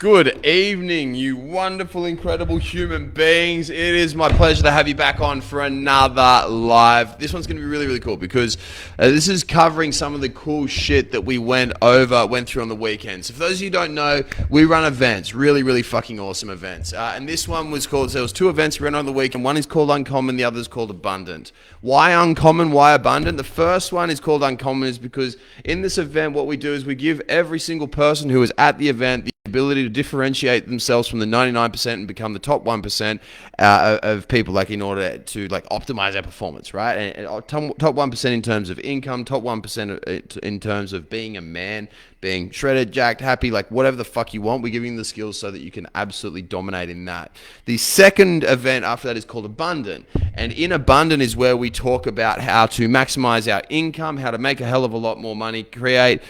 Good evening, you wonderful, incredible human beings. It is my pleasure to have you back on for another live. This one's going to be really, really cool because this is covering some of the cool shit that we went through on the weekend. So for those of you who don't know, we run events, really, really fucking awesome events. And this one was called, there was two events we ran on the weekend. One is called Uncommon, the other is called Abundant. Why Uncommon, why Abundant? The first one is called Uncommon is because in this event, what we do is we give every single person who is at the event the ability to differentiate themselves from the 99% and become the top 1% of people, like in order to like optimize their performance, right? And top 1% in terms of income, top 1% in terms of being a man, being shredded, jacked, happy, like whatever the fuck you want. We're giving you the skills so that you can absolutely dominate in that. The second event after that is called Abundant. And in Abundant is where we talk about how to maximize our income, how to make a hell of a lot more money, create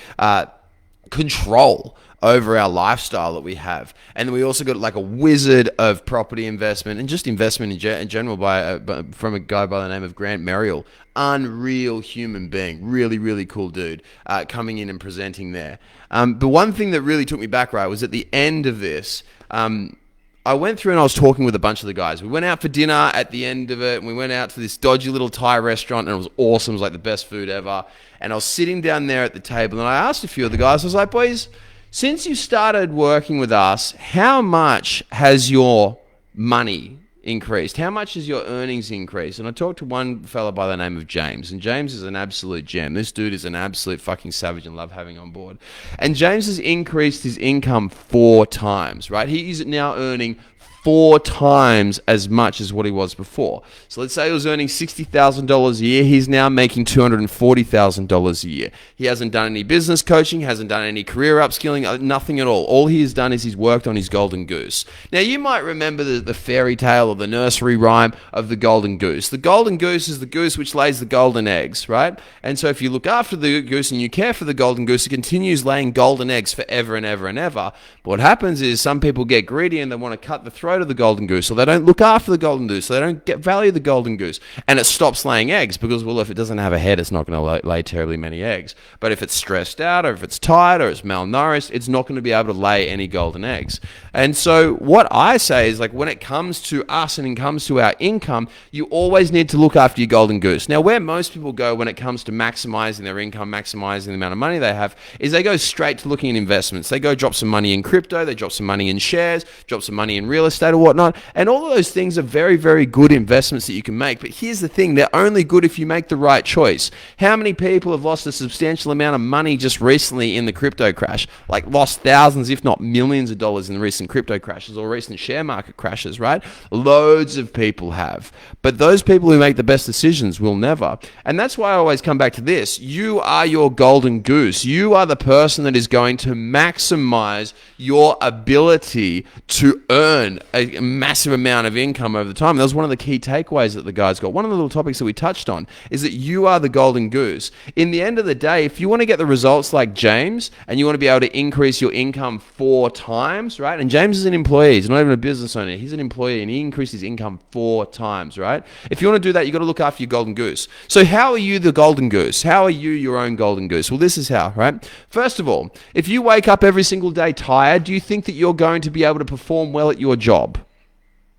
control over our lifestyle that we have. And then we also got like a wizard of property investment and just investment in general from a guy by the name of Grant Merrill. Unreal human being, really, really cool dude, coming in and presenting there. But one thing that really took me back, right, was at the end of this, I went through and I was talking with a bunch of the guys. We went out for dinner at the end of it, and we went out to this dodgy little Thai restaurant, and it was awesome. It was like the best food ever. And I was sitting down there at the table, and I asked a few of the guys, I was like, boys, since you started working with us, how much has your money increased? How much has your earnings increased? And I talked to one fella by the name of James, and James is an absolute gem. This dude is an absolute fucking savage and love having on board. And James has increased his income 4 times, right? He is now earning 4 times as much as what he was before. So let's say he was earning $60,000 a year. He's now making $240,000 a year. He hasn't done any business coaching, hasn't done any career upskilling, nothing at all. All he has done is he's worked on his golden goose. Now, you might remember the fairy tale or the nursery rhyme of the golden goose. The golden goose is the goose which lays the golden eggs, right? And so if you look after the goose and you care for the golden goose, it continues laying golden eggs forever and ever and ever. But what happens is some people get greedy and they want to cut the throat of the golden goose, or they don't look after the golden goose, so they don't value the golden goose, and it stops laying eggs because, well, if it doesn't have a head, it's not going to lay terribly many eggs. But if it's stressed out, or if it's tired, or it's malnourished, it's not going to be able to lay any golden eggs. And so what I say is, like, when it comes to us and it comes to our income, you always need to look after your golden goose. Now, where most people go when it comes to maximizing their income, maximizing the amount of money they have, is they go straight to looking at investments. They go drop some money in crypto, they drop some money in shares, drop some money in real estate or whatnot, and all of those things are very, very good investments that you can make. But here's the thing, they're only good if you make the right choice. How many people have lost a substantial amount of money just recently in the crypto crash? Like lost thousands, if not millions of dollars in the recent crypto crashes or recent share market crashes, right? Loads of people have. But those people who make the best decisions will never. And that's why I always come back to this. You are your golden goose. You are the person that is going to maximize your ability to earn a massive amount of income over the time. That was one of the key takeaways that the guys got. One of the little topics that we touched on is that you are the golden goose. In the end of the day, if you want to get the results like James and you want to be able to increase your income 4 times, right? And James is an employee. He's not even a business owner. He's an employee and he increased his income 4 times, right? If you want to do that, you got to look after your golden goose. So how are you the golden goose? How are you your own golden goose? Well, this is how, right? First of all, if you wake up every single day tired, do you think that you're going to be able to perform well at your job?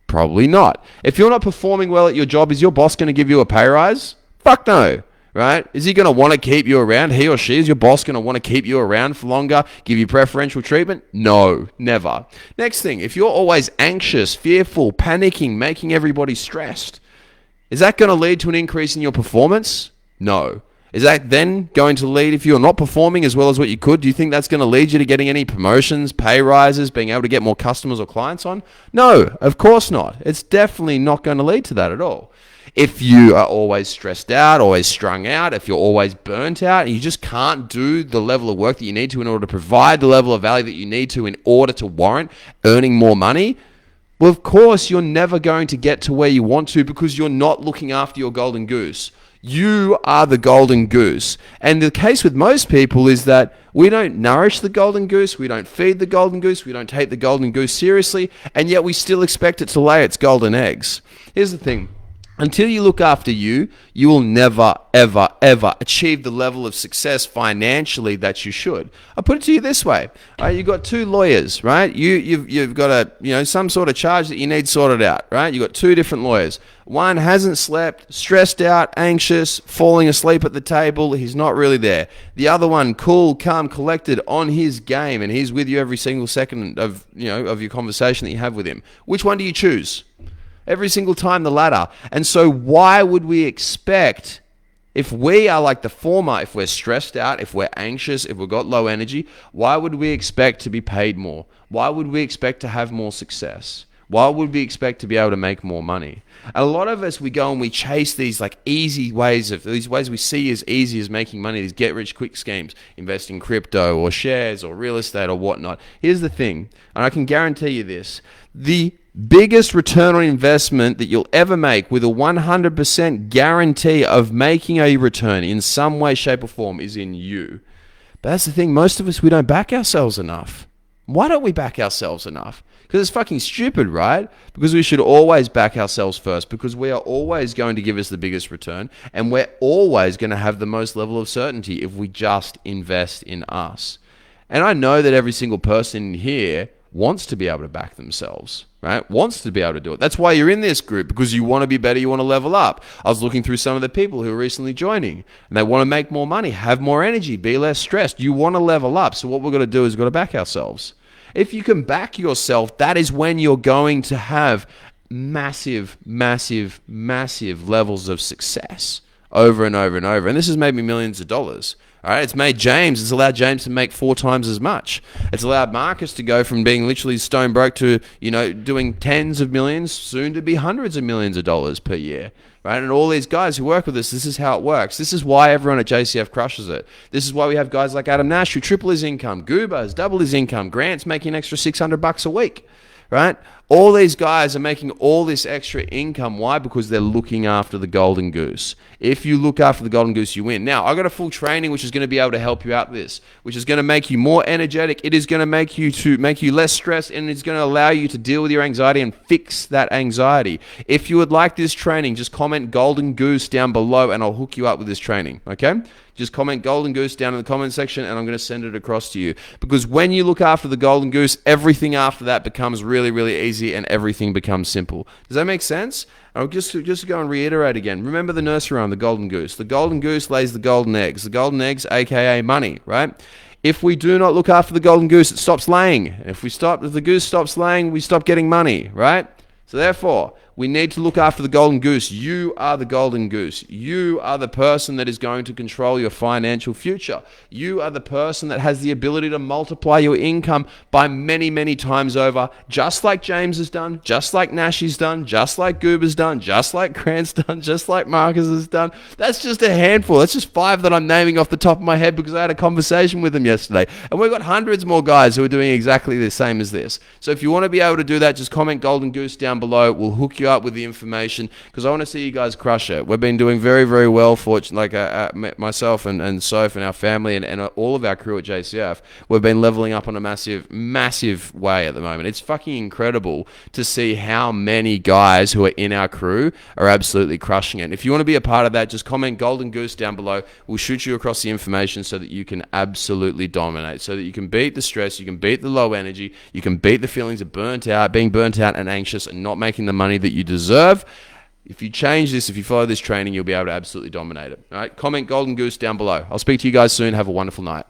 Probably not. If you're not performing well at your job, is your boss going to give you a pay rise? Fuck no, right? Is he going to want to keep you around? He or she, is your boss going to want to keep you around for longer, give you preferential treatment? No, never. Next thing, if you're always anxious, fearful, panicking, making everybody stressed, is that going to lead to an increase in your performance? No. Is that then going to lead, if you're not performing as well as what you could, do you think that's going to lead you to getting any promotions, pay rises, being able to get more customers or clients on? No, of course not. It's definitely not going to lead to that at all. If you are always stressed out, always strung out, if you're always burnt out, and you just can't do the level of work that you need to in order to provide the level of value that you need to in order to warrant earning more money, well, of course, you're never going to get to where you want to because you're not looking after your golden goose. You are the golden goose. And the case with most people is that we don't nourish the golden goose, we don't feed the golden goose, we don't take the golden goose seriously, and yet we still expect it to lay its golden eggs. Here's the thing. Until you look after you, you will never, ever, ever achieve the level of success financially that you should. I'll put it to you this way. You've got two lawyers, right? You've got some sort of charge that you need sorted out, right? You've got two different lawyers. One hasn't slept, stressed out, anxious, falling asleep at the table. He's not really there. The other one, cool, calm, collected, on his game, and he's with you every single second of your conversation that you have with him. Which one do you choose? Every single time, the latter. And so why would we expect, if we are like the former, if we're stressed out, if we're anxious, if we've got low energy, why would we expect to be paid more? Why would we expect to have more success? Why would we expect to be able to make more money? And a lot of us, we go and we chase these like easy ways, these ways we see as easy as making money, these get-rich-quick schemes, invest in crypto or shares or real estate or whatnot. Here's the thing, and I can guarantee you this, the biggest return on investment that you'll ever make with a 100% guarantee of making a return in some way, shape, or form is in you. But that's the thing, most of us, we don't back ourselves enough. Why don't we back ourselves enough? Because it's fucking stupid, right? Because we should always back ourselves first, because we are always going to give us the biggest return, and we're always going to have the most level of certainty if we just invest in us. And I know that every single person here wants to be able to back themselves, right? Wants to be able to do it. That's why you're in this group, because you want to be better, you want to level up. I was looking through some of the people who are recently joining, and they want to make more money, have more energy, be less stressed. You want to level up. So what we're going to do is we've got to back ourselves. If you can back yourself, that is when you're going to have massive, massive, massive levels of success over and over and over. And this has made me millions of dollars. All right, it's allowed James to make 4 times as much. It's allowed Marcus to go from being literally stone broke to, doing tens of millions, soon to be hundreds of millions of dollars per year. Right? And all these guys who work with us, this is how it works. This is why everyone at JCF crushes it. This is why we have guys like Adam Nash who triple his income. Goober has doubled his income. Grant's making an extra $600 a week. Right? All these guys are making all this extra income. Why? Because they're looking after the golden goose. If you look after the golden goose, you win. Now, I got a full training which is going to be able to help you out with this, which is going to make you more energetic. It is going to make you less stressed, and it's going to allow you to deal with your anxiety and fix that anxiety. If you would like this training, just comment Golden Goose down below and I'll hook you up with this training, okay? Just comment Golden Goose down in the comment section and I'm going to send it across to you. Because when you look after the golden goose, everything after that becomes really, really easy and everything becomes simple. Does that make sense? I'll just to go and reiterate again. Remember the nursery rhyme, the golden goose. The golden goose lays the golden eggs. The golden eggs, aka money, right? If we do not look after the golden goose, it stops laying. If the goose stops laying, we stop getting money, right? So therefore, we need to look after the golden goose. You are the golden goose. You are the person that is going to control your financial future. You are the person that has the ability to multiply your income by many, many times over, just like James has done, just like Nash has done, just like Goober's done, just like Grant's done, just like Marcus has done. That's just a handful. That's just 5 that I'm naming off the top of my head because I had a conversation with them yesterday. And we've got hundreds more guys who are doing exactly the same as this. So if you want to be able to do that, just comment Golden Goose down below. We'll hook you up with the information because I want to see you guys crush it. We've been doing very, very well, myself and Soph and our family and all of our crew at JCF. We've been leveling up on a massive, massive way at the moment. It's fucking incredible to see how many guys who are in our crew are absolutely crushing it. If you want to be a part of that, just comment Golden Goose down below. We'll shoot you across the information so that you can absolutely dominate, so that you can beat the stress, you can beat the low energy, you can beat the feelings of being burnt out and anxious and not making the money that you deserve. If you change this, if you follow this training, you'll be able to absolutely dominate it. All right, comment Golden Goose down below. I'll speak to you guys soon. Have a wonderful night.